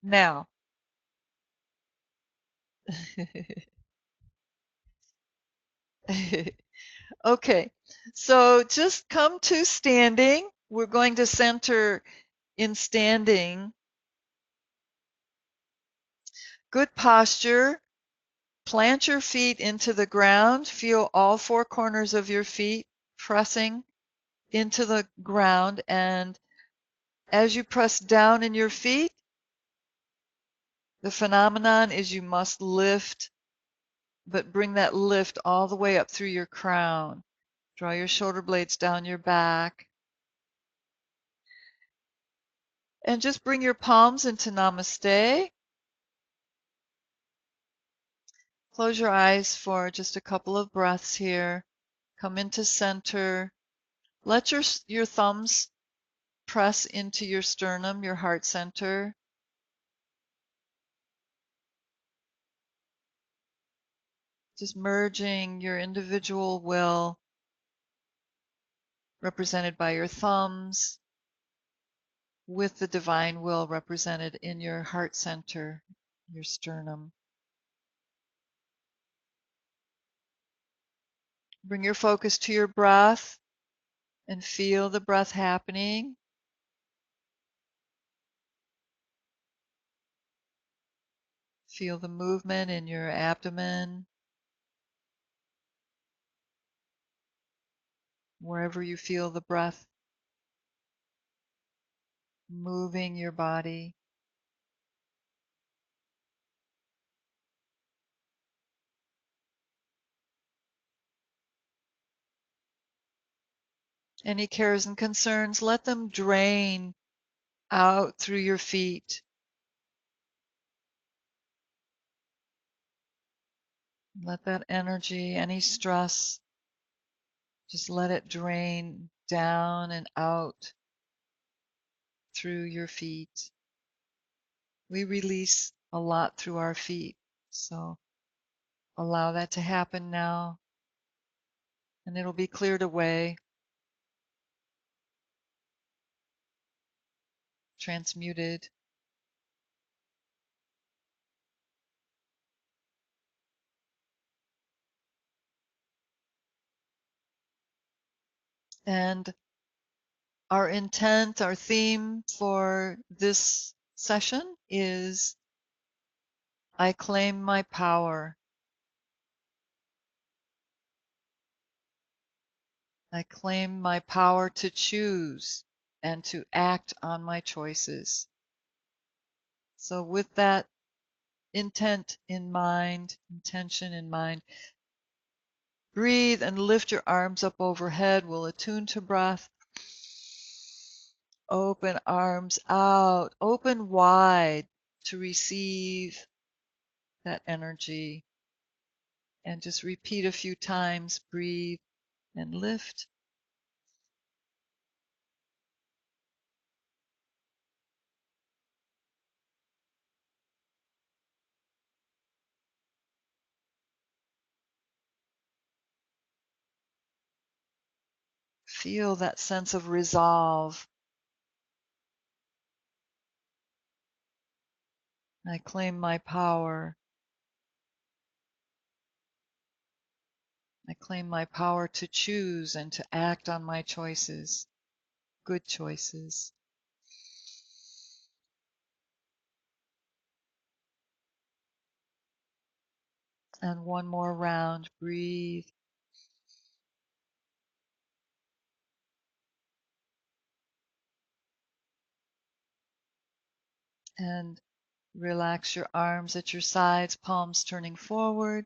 Now, okay, so just come to standing. We're going to center in standing. Good posture. Plant your feet into the ground. Feel all four corners of your feet pressing into the ground. And as you press down in your feet, the phenomenon is you must lift, but bring that lift all the way up through your crown. Draw your shoulder blades down your back. And just bring your palms into Namaste. Close your eyes for just a couple of breaths here. Come into center. Let your thumbs press into your sternum, your heart center. Just merging your individual will, represented by your thumbs, with the divine will represented in your heart center, your sternum. Bring your focus to your breath and feel the breath happening. Feel the movement in your abdomen, wherever you feel the breath moving your body. Any cares and concerns, let them drain out through your feet. Let that energy, any stress, just let it drain down and out through your feet. We release a lot through our feet, so allow that to happen now, and it'll be cleared away, transmuted. And our intent, our theme for this session is I claim my power. I claim my power to choose and to act on my choices. So with that intent in mind, intention in mind, breathe and lift your arms up overhead. We'll attune to breath. Open arms out, open wide to receive that energy. And just repeat a few times, breathe and lift. Feel that sense of resolve. I claim my power. I claim my power to choose and to act on my choices, good choices. And one more round, breathe. And relax your arms at your sides, palms turning forward.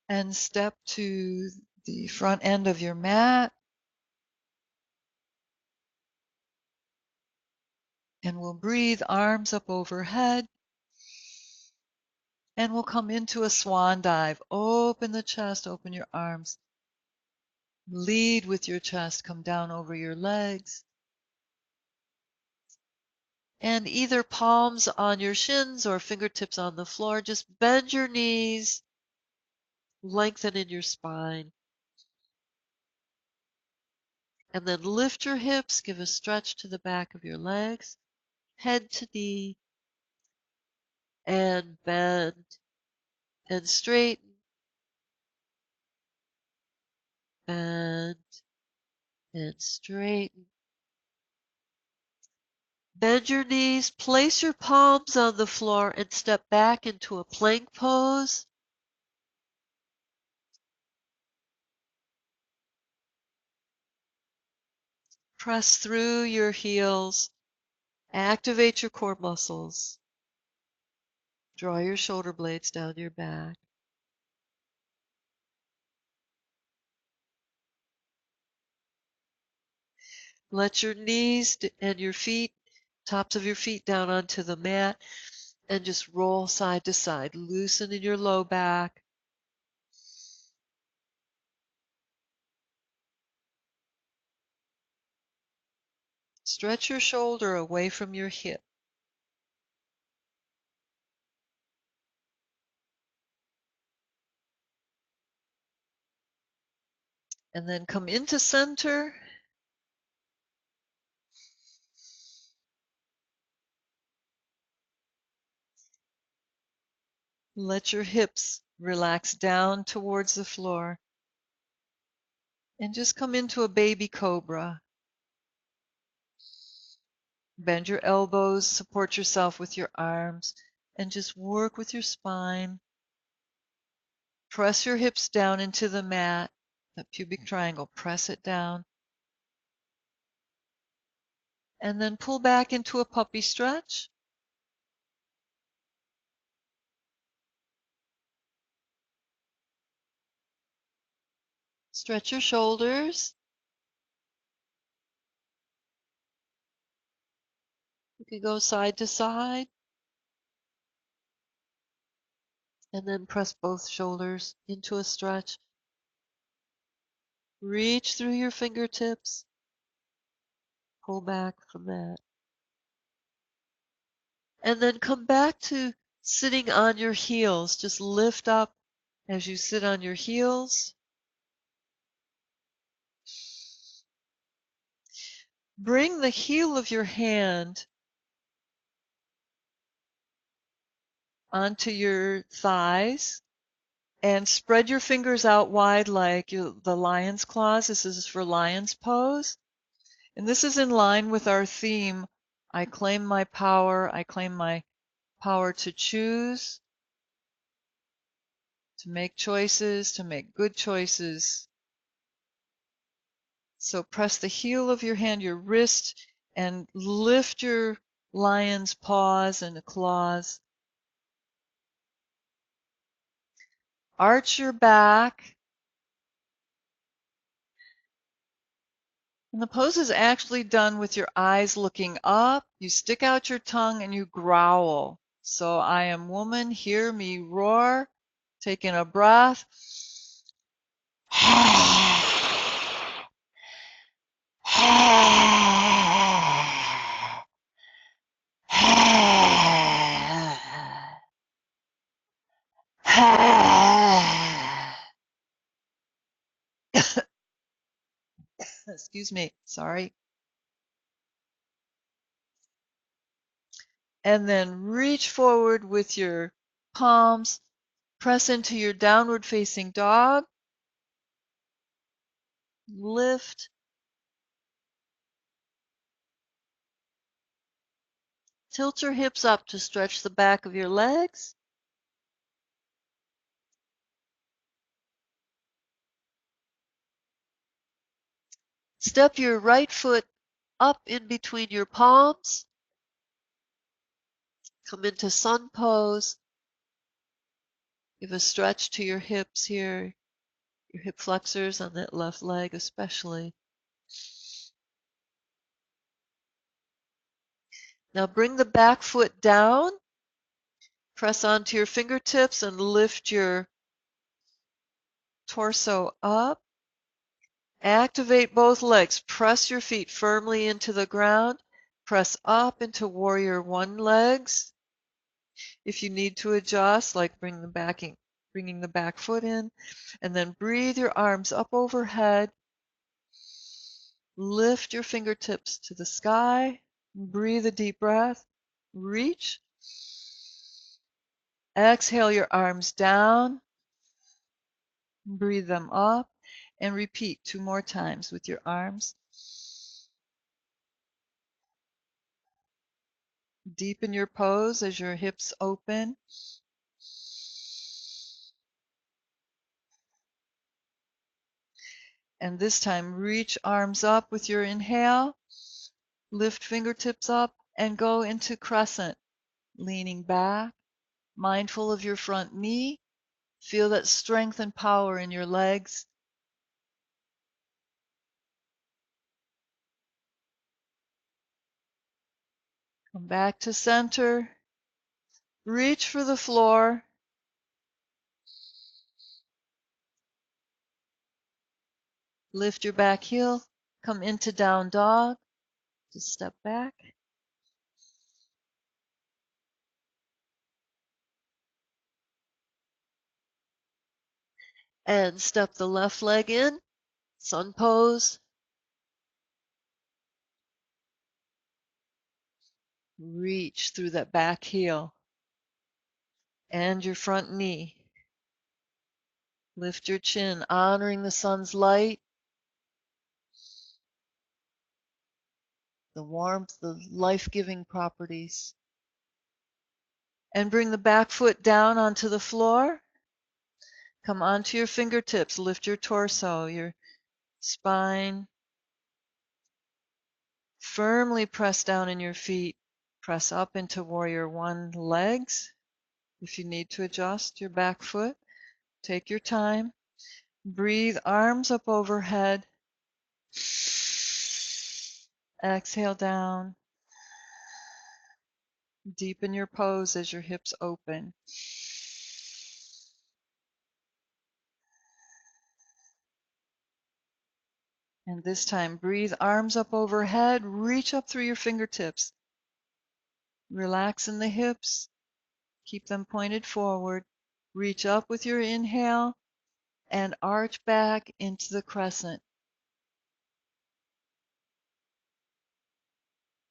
And step to the front end of your mat. And we'll breathe, arms up overhead. And we'll come into a swan dive. Open the chest, open your arms. Lead with your chest, come down over your legs. And either palms on your shins or fingertips on the floor, just bend your knees, lengthen in your spine. And then lift your hips, give a stretch to the back of your legs. head to knee, and bend, and straighten, bend, and straighten. Bend your knees, place your palms on the floor, and step back into a plank pose. Press through your heels. Activate your core muscles. Draw your shoulder blades down your back. Let your knees and your feet, tops of your feet down onto the mat, and just roll side to side. Loosen in your low back. Stretch your shoulder away from your hip. And then come into center. Let your hips relax down towards the floor. And just come into a baby cobra. Bend your elbows, support yourself with your arms, and just work with your spine. Press your hips down into the mat, that pubic triangle, press it down. And then pull back into a puppy stretch. Stretch your shoulders. You can go side to side. And then press both shoulders into a stretch. Reach through your fingertips. Pull back from that. And then come back to sitting on your heels. Just lift up as you sit on your heels. Bring the heel of your hand onto your thighs and spread your fingers out wide like the lion's claws. This is for lion's pose. And this is in line with our theme. I claim my power. I claim my power to choose, to make choices, to make good choices. So press the heel of your hand, your wrist, and lift your lion's paws and claws. Arch your back. And the pose is actually done with your eyes looking up. You stick out your tongue and you growl. So I am woman, hear me roar. Taking a breath. Excuse me, sorry. And then reach forward with your palms, press into your downward facing dog, lift, tilt your hips up to stretch the back of your legs. Step your right foot up in between your palms. Come into sun pose. Give a stretch to your hips here, your hip flexors on that left leg especially. Now bring the back foot down. Press onto your fingertips and lift your torso up. Activate both legs. Press your feet firmly into the ground. Press up into warrior one legs. If you need to adjust, like bringing the back foot in, and then breathe your arms up overhead. Lift your fingertips to the sky. Breathe a deep breath. Reach. Exhale your arms down. Breathe them up. And repeat 2 more times with your arms. Deepen your pose as your hips open. And this time, reach arms up with your inhale. Lift fingertips up and go into crescent, leaning back, mindful of your front knee. Feel that strength and power in your legs. Come back to center. Reach for the floor. Lift your back heel. Come into down dog. Just step back. And step the left leg in. Sun pose. Reach through that back heel and your front knee. Lift your chin, honoring the sun's light, the warmth, the life-giving properties. And bring the back foot down onto the floor. Come onto your fingertips. Lift your torso, your spine. Firmly press down in your feet. Press up into warrior one legs. If you need to adjust your back foot, take your time. Breathe arms up overhead. Exhale down. Deepen your pose as your hips open. And this time, breathe arms up overhead. Reach up through your fingertips. Relax in the hips. Keep them pointed forward. Reach up with your inhale and arch back into the crescent.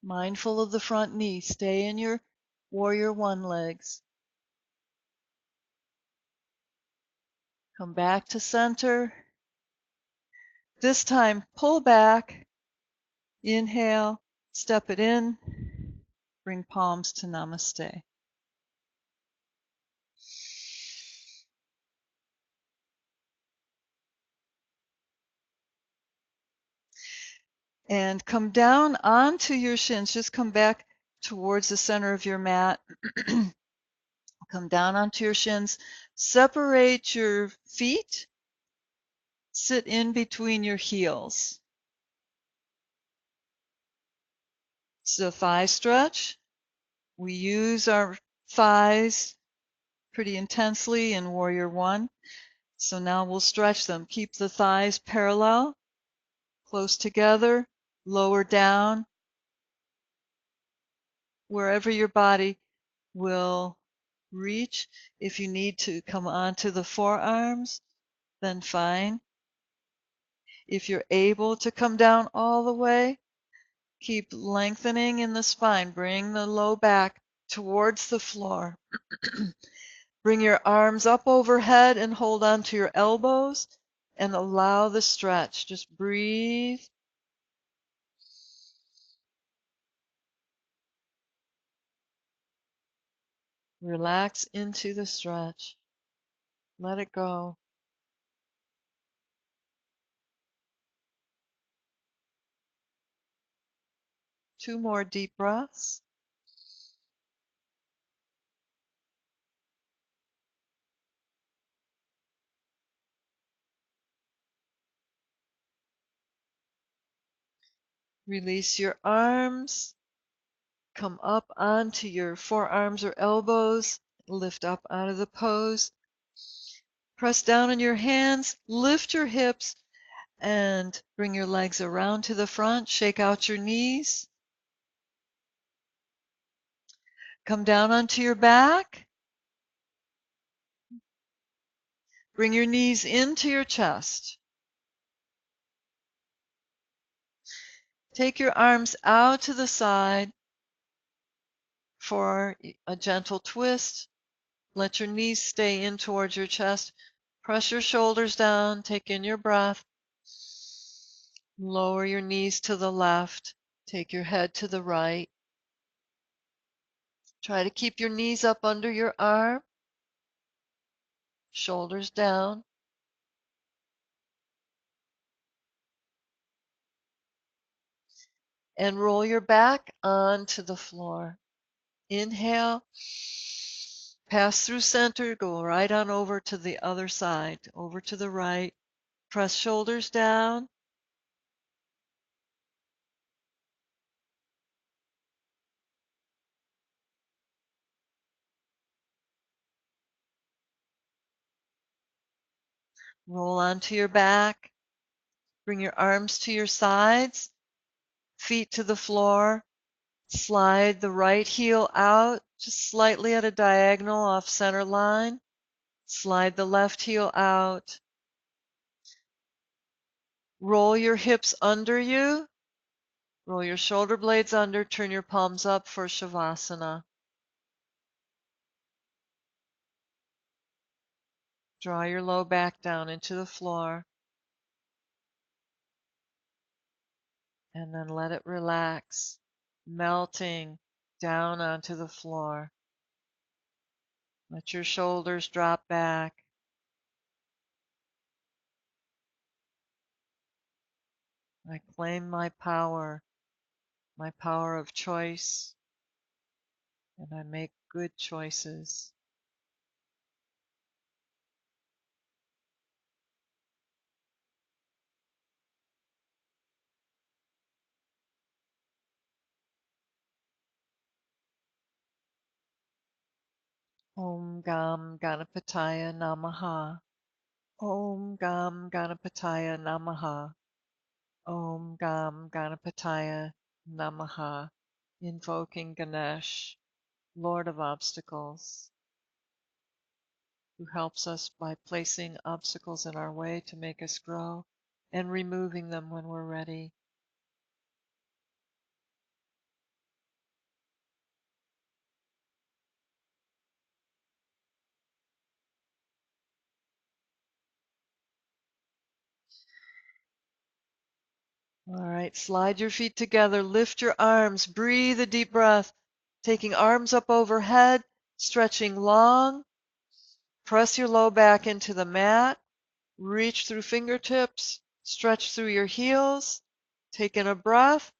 Mindful of the front knee. Stay in your warrior one legs. Come back to center. This time, pull back. Inhale, step it in. Bring palms to namaste. And come down onto your shins. Just come back towards the center of your mat. Come down onto your shins. Separate your feet. Sit in between your heels. It's a thigh stretch. We use our thighs pretty intensely in Warrior One. So now we'll stretch them. Keep the thighs parallel, close together, lower down, wherever your body will reach. If you need to come onto the forearms, then fine. If you're able to come down all the way, keep lengthening in the spine. Bring the low back towards the floor. Bring your arms up overhead and hold on to your elbows and allow the stretch. Just breathe. Relax into the stretch. Let it go. Two more deep breaths. Release your arms. Come up onto your forearms or elbows. Lift up out of the pose. Press down on your hands. Lift your hips and bring your legs around to the front. Shake out your knees. Come down onto your back. Bring your knees into your chest. Take your arms out to the side for a gentle twist. Let your knees stay in towards your chest. Press your shoulders down. Take in your breath. Lower your knees to the left. Take your head to the right. Try to keep your knees up under your arm. Shoulders down. And roll your back onto the floor. Inhale. Pass through center. Go right on over to the other side. Over to the right. Press shoulders down. Roll onto your back. Bring your arms to your sides. Feet to the floor. Slide the right heel out just slightly at a diagonal off center line. Slide the left heel out. Roll your hips under you. Roll your shoulder blades under. Turn your palms up for Shavasana. Draw your low back down into the floor. And then let it relax, melting down onto the floor. Let your shoulders drop back. I claim my power of choice, and I make good choices. Om Gam Ganapataya Namaha. Om Gam Ganapataya Namaha. Om Gam Ganapataya Namaha. Invoking Ganesh, Lord of Obstacles, who helps us by placing obstacles in our way to make us grow and removing them when we're ready. All right, slide your feet together, lift your arms, breathe a deep breath, taking arms up overhead, stretching long. Press your low back into the mat, reach through fingertips, stretch through your heels, take in a breath.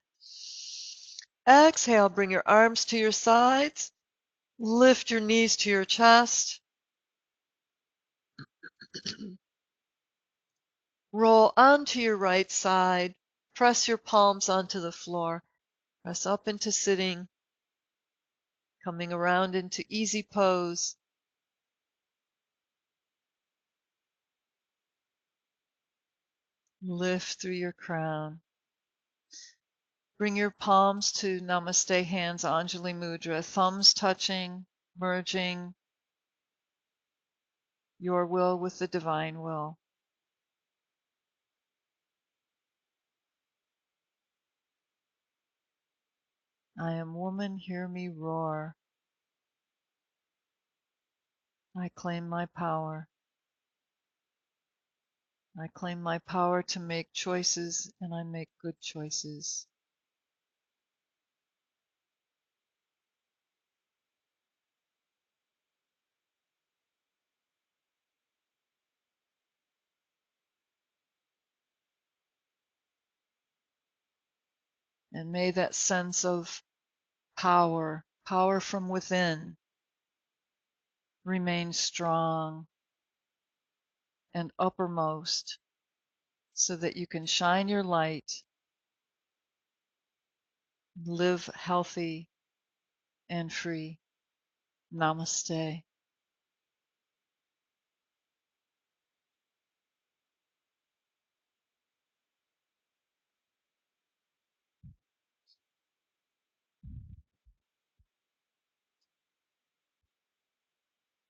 Exhale, bring your arms to your sides, lift your knees to your chest. Roll onto your right side, press your palms onto the floor, press up into sitting, coming around into easy pose. Lift through your crown. Bring your palms to Namaste hands, Anjali Mudra, thumbs touching, merging your will with the divine will. I am woman, hear me roar. I claim my power. I claim my power to make choices, and I make good choices. And may that sense of power, power from within, remain strong and uppermost so that you can shine your light, live healthy and free. Namaste.